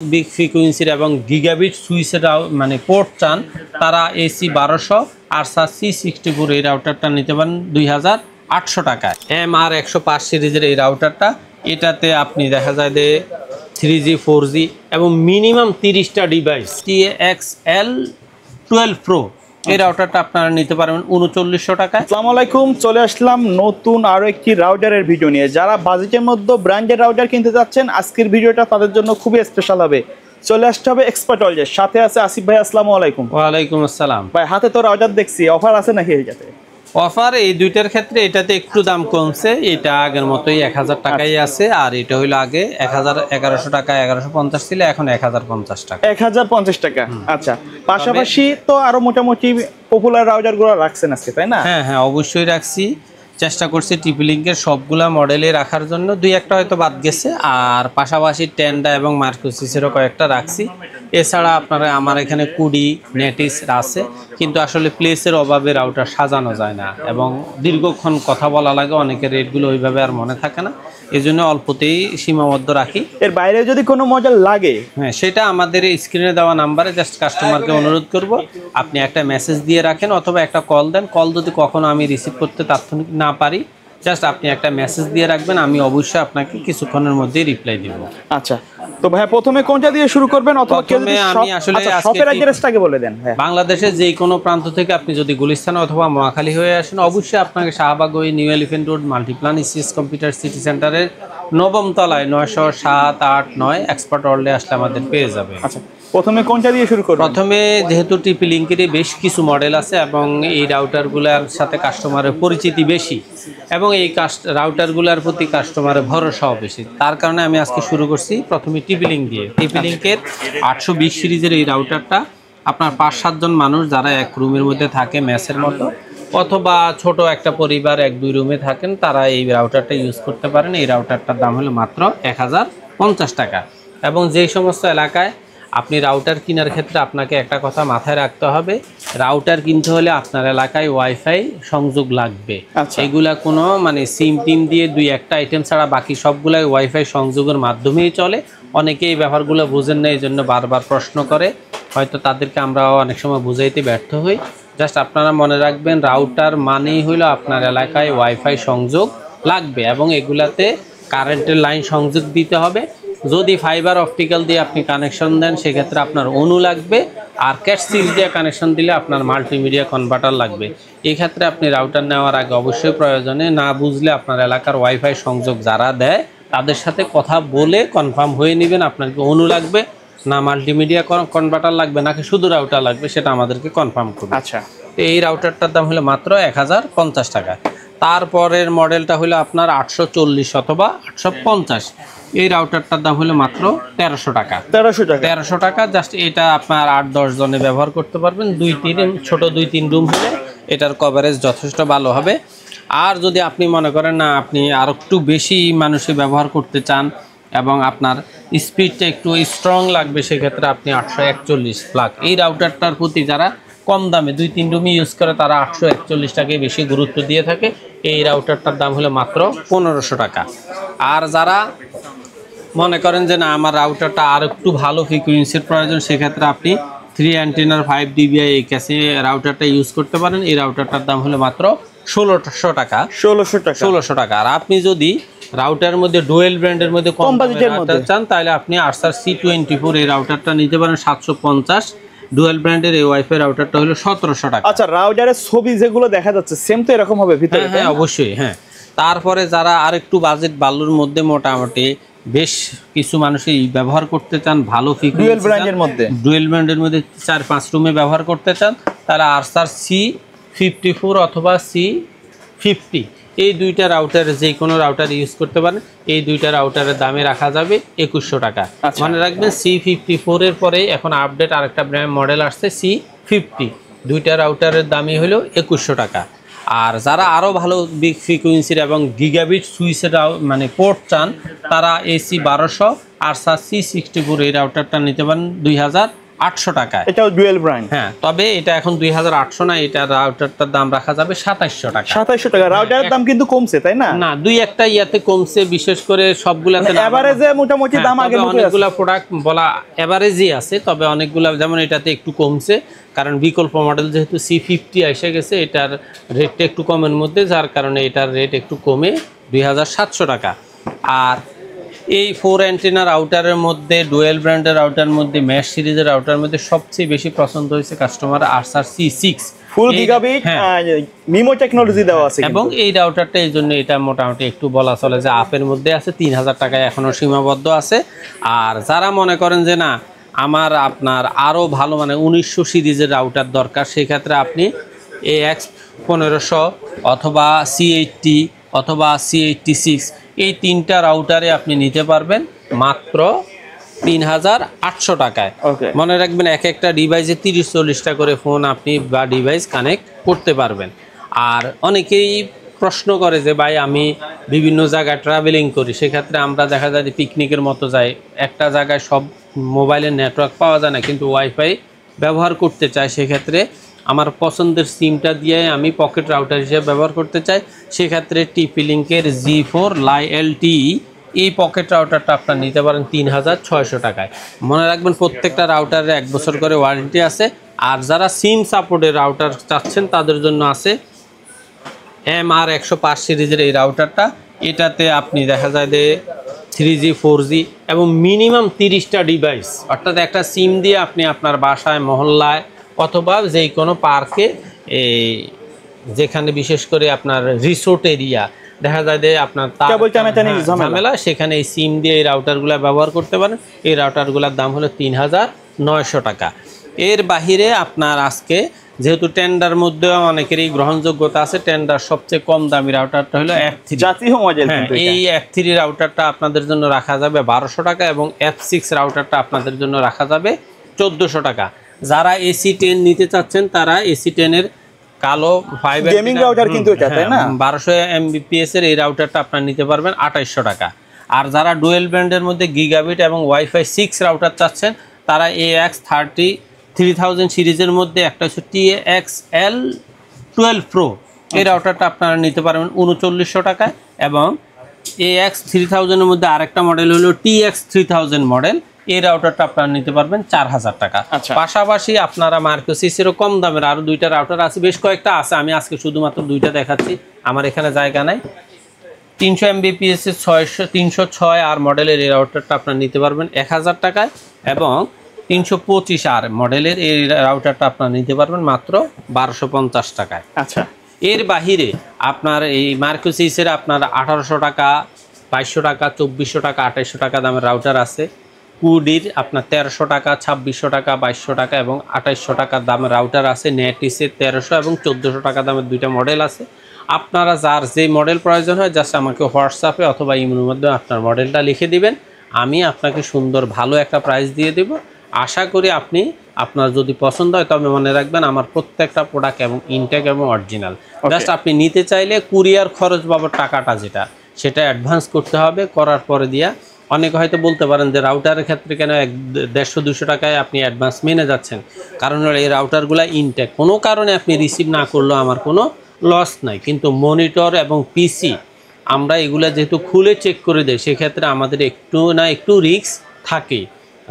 Big ফ্রিকোয়েন্সির এবং gigabit সুইচের মানে পোর্ট চান তারা AC 1200 আর C64 এই রাউটারটা নিতে পারেন 2800 টাকায়। MR 105 সিরিজের এই রাউটারটা, এটাতে আপনি দেখা যায় যে 3G 4G এবং মিনিমাম 30টা ডিভাইস TXL 12 Pro এই রাউটারটা আপনারা নিতে পারবেন 3900 টাকায়। আসসালামু আলাইকুম, চলে আসলাম নতুন আরো একটি রাউটারের ভিডিও নিয়ে। যারা বাজেটের মধ্যে ব্র্যান্ডের রাউটার কিনতে যাচ্ছেন, আজকের ভিডিওটা তাদের জন্য খুবই স্পেশাল হবে। চলে আসতে হবে এক্সপার্ট ওয়ার্ল্ডের সাথে। আছে আসিফ ভাই, আসসালামু আলাইকুম। ওয়ালাইকুম আসসালাম ভাই, হাতে তো রাউটার দেখছি, অফার আছে নাকি এটাতে? অফার এই দুইটার ক্ষেত্রে এটাতে একটু দাম কমছে, এটা আগের মতোই 1000 টাকাই আছে, আর এটা হইলো আগে 1100 টাকা 1150 ছিল, এখন 1050 টাকা 1050 টাকা। আচ্ছা, পাশাপাশি তো আরো মোটামুটি পপুলার রাউটারগুলো রাখছেন আজকে, তাই না? হ্যাঁ হ্যাঁ, অবশ্যই রাখছি। চেষ্টা করছি টিপি লিঙ্কের সবগুলা মডেলে রাখার জন্য, দুই একটা হয়তো বাদ গেছে, আর পাশাপাশি টেন্ডা এবং মার্কোসিসেরও কয়েকটা রাখছি। এছাড়া আপনারা আমার এখানে কুডি নেটিস আছে, কিন্তু আসলে প্লেসের অভাবে রাউটার সাজানো যায় না এবং দীর্ঘক্ষণ কথা বলা লাগে, অনেকের রেটগুলো ওইভাবে আর মনে থাকে না, এই জন্য অল্পতেই সীমাবদ্ধ রাখি। এর বাইরে যদি কোনো মডেল লাগে, হ্যাঁ, সেটা আমাদের স্ক্রিনে দেওয়া নাম্বারে জাস্ট কাস্টমারকে অনুরোধ করব আপনি একটা মেসেজ দিয়ে রাখেন অথবা একটা কল দেন। কল যদি কখনো আমি রিসিভ করতে তাৎক্ষণিক না পারি, জাস্ট আপনি একটা মেসেজ দিয়ে রাখবেন, আমি অবশ্যই আপনাকে কিছুক্ষণের মধ্যেই রিপ্লাই দিব। আচ্ছা, তো ভাই প্রথমে কোনটা দিয়ে শুরু করবেন? অথবা আমি আসলে শপের অ্যাড্রেসটাকে বলে দেন। হ্যাঁ, বাংলাদেশের যে কোনো প্রান্ত থেকে আপনি যদি গুলিস্তান অথবা মহাখালী হয়ে আসেন, অবশ্যই আপনাকে শাহবাগ ওই new elephant road Multiplan ECS computer city সেন্টারের 9ম তলায় 907, 8, 9 এক্সপার্ট ওয়ার্ল্ডে আসলে আমাদের পেয়ে যাবে। আচ্ছা, প্রথমে কোনটা দিয়ে শুরু করব? প্রথমে যেহেতু টিপি লিঙ্কেরই বেশ কিছু মডেল আছে এবং এই রাউটারগুলোর সাথে কাস্টমারের পরিচিতি বেশি এবং এই রাউটারগুলোর প্রতি কাস্টমারের ভরসাও বেশি, তার কারণে আমি আজকে শুরু করছি প্রথমে টিপি লিঙ্ক দিয়ে। টিপি লিঙ্কের 820 সিরিজের এই রাউটারটা আপনার 5-7 জন মানুষ যারা এক রুমের মধ্যে থাকে মেসের মতো, অথবা ছোট একটা পরিবার 1-2 রুমে থাকেন, তারা এই রাউটারটা ইউজ করতে পারেন। এই রাউটারটার দাম হলো মাত্র 1050 টাকা। এবং যেই সমস্ত এলাকায় আপনি রাউটার কেনার ক্ষেত্রে আপনাকে একটা কথা মাথায় রাখতে হবে, রাউটার কিনতে হলে আপনার এলাকায় ওয়াইফাই সংযোগ লাগবে। এগুলা কোনো মানে সিম টিম দিয়ে 2-1টা আইটেম ছাড়া বাকি সবগুলাই ওয়াইফাই সংযোগের মাধ্যমেই চলে। অনেকে এই ব্যাপারগুলো বুঝেন না, এই জন্য বারবার প্রশ্ন করে, হয়তো তাদেরকে আমরা অনেক সময় বুঝাইতে ব্যর্থ হই। জাস্ট আপনারা মনে রাখবেন, রাউটার মানেই হলো আপনার এলাকায় ওয়াইফাই সংযোগ লাগবে এবং এগুলাতে কারেন্টের লাইন সংযোগ দিতে হবে। যদি ফাইবার অপটিক্যাল দিয়ে আপনি কানেকশন দেন, সেক্ষেত্রে আপনার অনু লাগবে, আর ক্যাট সিল দিয়ে কানেকশন দিলে আপনার মাল্টিমিডিয়া কনভার্টার লাগবে। এই ক্ষেত্রে আপনি রাউটার নেওয়ার আগে অবশ্যই প্রয়োজনে না বুঝলে আপনার এলাকার ওয়াইফাই সংযোগ যারা দেয় তাদের সাথে কথা বলে কনফার্ম হয়ে নেবেন আপনার কি অনু লাগবে না মাল্টিমিডিয়া কনভার্টার লাগবে নাকি শুধু রাউটার লাগবে, সেটা আমাদেরকে কনফার্ম করবে। আচ্ছা, তো এই রাউটারটার দাম হলো মাত্র 1050 টাকা। তারপরের মডেলটা হলো আপনার 840 অথবা 850। এই রাউটারটার দাম হলো মাত্র 1300 টাকা। 1300 টাকা। জাস্ট এটা আপনার 8-10 জনে ব্যবহার করতে পারবেন। 2-3 ছোট 2-3 রুম হলে এটার কভারেজ যথেষ্ট ভালো হবে। আর যদি আপনি মনে করেন না আপনি আর একটু বেশি মানুষে ব্যবহার করতে চান এবং আপনার স্পিডটা একটু স্ট্রং লাগবে, সেক্ষেত্রে আপনি 841 প্লাগ এই রাউটারটার প্রতি যারা কম দামে 2-3 রুমই ইউজ করে তারা 841 টাকায় বেশি গুরুত্ব দিয়ে থাকে। এই রাউটারটার দাম হলো মাত্র 1500 টাকা। আর যারা মনে করেন যে না আমার রাউটারটা আর একটু ভালো ফ্রিকোয়েন্সির প্রয়োজন, সেক্ষেত্রে আপনি 3 অ্যান্টেনার 5 dBi এই ক্যাসে রাউটারটা ইউজ করতে পারেন। এই রাউটারটার দাম হলো মাত্র 1600 টাকা। 1600 টাকা। আর আপনি যদি রাউটারের মধ্যে ডুয়েল ব্র্যান্ডের মধ্যে কম বাজেটের মধ্যে চান, তাহলে আপনি আরসার C24 এই রাউটারটা নিতে পারেন 750। ডুয়েল ব্র্যান্ডের এই ওয়াইফাই রাউটারটা হলো 1700 টাকা। আচ্ছা, রাউটারের ছবি যেগুলো দেখা যাচ্ছে সেম তো এরকম হবে ভিতরে? হ্যাঁ অবশ্যই। হ্যাঁ, তারপরে যারা আর একটু বাজেট বালুর মধ্যে মোটামুটি বেশ কিছু মানুষই ব্যবহার করতে চান ভালো ডুয়েল ব্র্যান্ডের মধ্যে 4-5 রুমে ব্যবহার করতে চান, তারা আরসার C54 অথবা C50 এই দুইটা রাউটারে যে কোনো রাউটার ইউজ করতে পারেন। এই দুইটা রাউটারের দামে রাখা যাবে 2100 টাকা। মনে রাখবেন, C54 এর পরে এখন আপডেট আরেকটা ব্র্যান্ড মডেল আসছে C50। দুইটা রাউটারের দামই হলো 2100 টাকা। আর যারা আরও ভালো বিগ ফ্রিকোয়েন্সির এবং গিগাবিট সুইচের মানে পোর্ট চান, তারা AC 1200 আর C64 এই রাউটারটা নিতে পারেন 800 টাকায়। এটাও ডুয়েল ব্র্যান্ড। হ্যাঁ, তবে এটা এখন 2800 না, এটা রাউটারটার দাম রাখা যাবে 2700 টাকা। 2700 টাকা। রাউটারের দাম কিন্তু কমছে, তাই না? না, দুই একটা ইয়াতে কমছে, বিশেষ করে সবগুলাতে না। এভারেজে মোটামুটি দাম আগের মতোই আছে। অনেকগুলা প্রোডাক্ট বলা এভারেজই আছে, তবে অনেকগুলা যেমন এটাতে একটু কমছে, কারণ বিকল্প মডেল যেহেতু C50 এসে গেছে, এটার রেটটা একটু কমের মধ্যে, যার কারণে এটার রেট একটু কমে 2700 টাকা। আর এই 4 অ্যান্টেনা রাউটারের মধ্যে, ডুয়েল ব্র্যান্ডের রাউটারের মধ্যে, ম্যাশ সিরিজের রাউটারের মধ্যে সবচেয়ে বেশি পছন্দ হয়েছে customer Archer C6 full gigabit MIMO technology দেওয়া আছে। এবং এই রাউটারটা এই জন্য এটা মোটামুটি একটু বলা চলে যে আপের মধ্যে আছে, 3000 টাকায় এখনো সীমাবদ্ধ আছে। আর যারা মনে করেন যে না আমার আপনার আরও ভালো মানে 1900 সিরিজের রাউটার দরকার, সেক্ষেত্রে আপনি AX1500 অথবা C80 অথবা C86 এই তিনটা রাউটারে আপনি নিতে পারবেন মাত্র 3800 টাকায়। মনে রাখবেন এক একটা ডিভাইসে 30-40টা করে ফোন আপনি বা ডিভাইস কানেক্ট করতে পারবেন। আর অনেকেই প্রশ্ন করে যে ভাই আমি বিভিন্ন জায়গায় ট্রাভেলিং করি, সেক্ষেত্রে আমরা দেখা যায় যে পিকনিকের মতো যাই, একটা জায়গায় সব মোবাইলের নেটওয়ার্ক পাওয়া যায় না, কিন্তু ওয়াইফাই ব্যবহার করতে চাই, সেক্ষেত্রে আমার পছন্দের সিমটা দিয়ে আমি পকেট রাউটার হিসেবে ব্যবহার করতে চাই, সেক্ষেত্রে TP-Link-এর G4 LTE এই পকেট রাউটারটা আপনার নিতে পারেন 3600 টাকায়। মনে রাখবেন প্রত্যেকটা রাউটারে 1 বছর করে ওয়ারেন্টি আছে। আর যারা সিম সাপোর্টের রাউটার চাচ্ছেন তাদের জন্য আছে MR105 সিরিজের এই রাউটারটা। এটাতে আপনি দেখা যায় যে 3G 4G এবং মিনিমাম 30টা ডিভাইস, অর্থাৎ একটা সিম দিয়ে আপনি আপনার বাসায়, মহল্লায় অথবা যে কোনো পার্কে, যেখানে বিশেষ করে আপনার রিসোর্ট এরিয়া দেখা যায় যে আপনার ঝামেলা, সেখানে এই সিম দিয়ে এই রাউটারগুলো ব্যবহার করতে পারেন। এই রাউটারগুলোর দাম হলো 3900 টাকা। এর বাহিরে আপনার আজকে যেহেতু টেন্ডার মধ্যে অনেকেরই গ্রহণযোগ্যতা আছে, টেন্ডার সবচেয়ে কম দামি রাউটারটা হলো F3 জাতীয় মডেল। এই F3 রাউটারটা আপনাদের জন্য রাখা যাবে 1200 টাকা এবং F6 রাউটারটা আপনাদের জন্য রাখা যাবে 1400 টাকা। যারা AC10 নিতে চাচ্ছেন তারা AC10 এর কালো ফাইবার গেমিং রাউটার কিন্তু এটা, তাই না, 1200 Mbps এর এই রাউটারটা আপনারা নিতে পারবেন 2800 টাকা। আর যারা ডুয়েল ব্র্যান্ডের মধ্যে গিগাবিট এবং ওয়াইফাই 6 রাউটার চাচ্ছেন তারা AX3000 সিরিজের মধ্যে একটা হচ্ছে TXL12 Pro এই রাউটারটা আপনারা নিতে পারবেন 3900 টাকায়, এবং AX3000 এর মধ্যে আরেকটা মডেল হলো TX3000 মডেল, এই রাউটারটা আপনারা নিতে পারবেন 4000 টাকা। পাশাপাশি আপনারা মার্কোসিসেরও কম দামের আরও 2টা রাউটার আছে, বেশ কয়েকটা আছে, আমি আজকে শুধুমাত্র 2টা দেখাচ্ছি, আমার এখানে জায়গা নাই। 300 Mbps এর 306 আর মডেলের এই রাউটারটা আপনারা নিতে পারবেন 1000 টাকায়, এবং 325 আর মডেলের এই রাউটারটা আপনারা নিতে পারবেন মাত্র 1250 টাকায়। আচ্ছা, এর বাহিরে আপনার এই মার্কোসিসের আপনার 1800 টাকা, 2200 টাকা, 2400 টাকা, 2800 টাকা দামের রাউটার আছে। কুডির আপনার 1300 টাকা, 2600 টাকা, 2200 টাকা এবং 2800 টাকার দামের রাউটার আছে। নেটিসের 1300 এবং 1400 টাকা দামের 2টা মডেল আছে। আপনারা যার যে মডেল প্রয়োজন হয় জাস্ট আমাকে হোয়াটসঅ্যাপে অথবা ইমেলের মাধ্যমে আপনার মডেলটা লিখে দিবেন, আমি আপনাকে সুন্দর ভালো একটা প্রাইস দিয়ে দেব। আশা করি আপনি আপনার যদি পছন্দ হয়, তবে মনে রাখবেন আমার প্রত্যেকটা প্রোডাক্ট এবং ইনটেক এবং অরিজিনাল। জাস্ট আপনি নিতে চাইলে কুরিয়ার খরচ বাবদ টাকাটা যেটা সেটা অ্যাডভান্স করতে হবে, করার পরে দিয়া অনেকে হয়তো বলতে পারেন যে রাউটারের ক্ষেত্রে কেন 150-200 টাকায় আপনি অ্যাডভান্স মেনে যাচ্ছেন, কারণ হলো এই রাউটারগুলো ইনটেক, কোনো কারণে আপনি রিসিভ না করলেও আমার কোনো লস নাই। কিন্তু মনিটর এবং পিসি আমরা এগুলো যেহেতু খুলে চেক করে দেয়, সেক্ষেত্রে আমাদের একটু না একটু রিস্ক থাকে,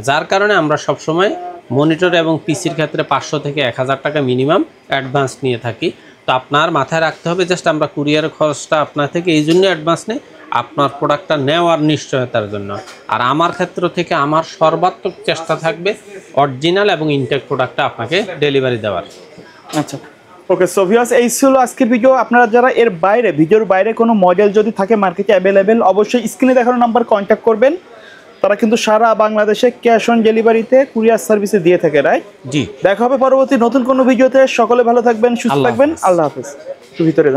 যার কারণে আমরা সবসময় মনিটর এবং পিসির ক্ষেত্রে 500 থেকে 1000 টাকা মিনিমাম অ্যাডভান্স নিয়ে থাকি। তো আপনার মাথায় রাখতে হবে জাস্ট আমরা কুরিয়ারের খরচটা আপনার থেকে এই জন্য অ্যাডভান্স নেই, আপনার প্রোডাক্টটা নেওয়ার নিশ্চয়তার জন্য। আর আমার ক্ষেত্র থেকে আমার সর্বাত্মক চেষ্টা থাকবে অরিজিনাল এবং ইনটেক প্রোডাক্টটা আপনাকে ডেলিভারি দেওয়ার। আচ্ছা, ওকে, সো ভিউয়ার্স, এই ছিল আজকের ভিডিও। আপনারা যারা এর বাইরে ভিডিওর বাইরে কোনো মডেল যদি থাকে মার্কেটে অ্যাভেলেবেল, অবশ্যই স্ক্রিনে দেখানো নাম্বার কন্ট্যাক্ট করবেন। তারা কিন্তু সারা বাংলাদেশে ক্যাশ অন ডেলিভারিতে কুরিয়ার সার্ভিসে দিয়ে থাকে, রাইট? জি। দেখা হবে পরবর্তী নতুন কোনো ভিডিওতে। সকলে ভালো থাকবেন, সুস্থ থাকবেন, আল্লাহ হাফেজ। ভিতরে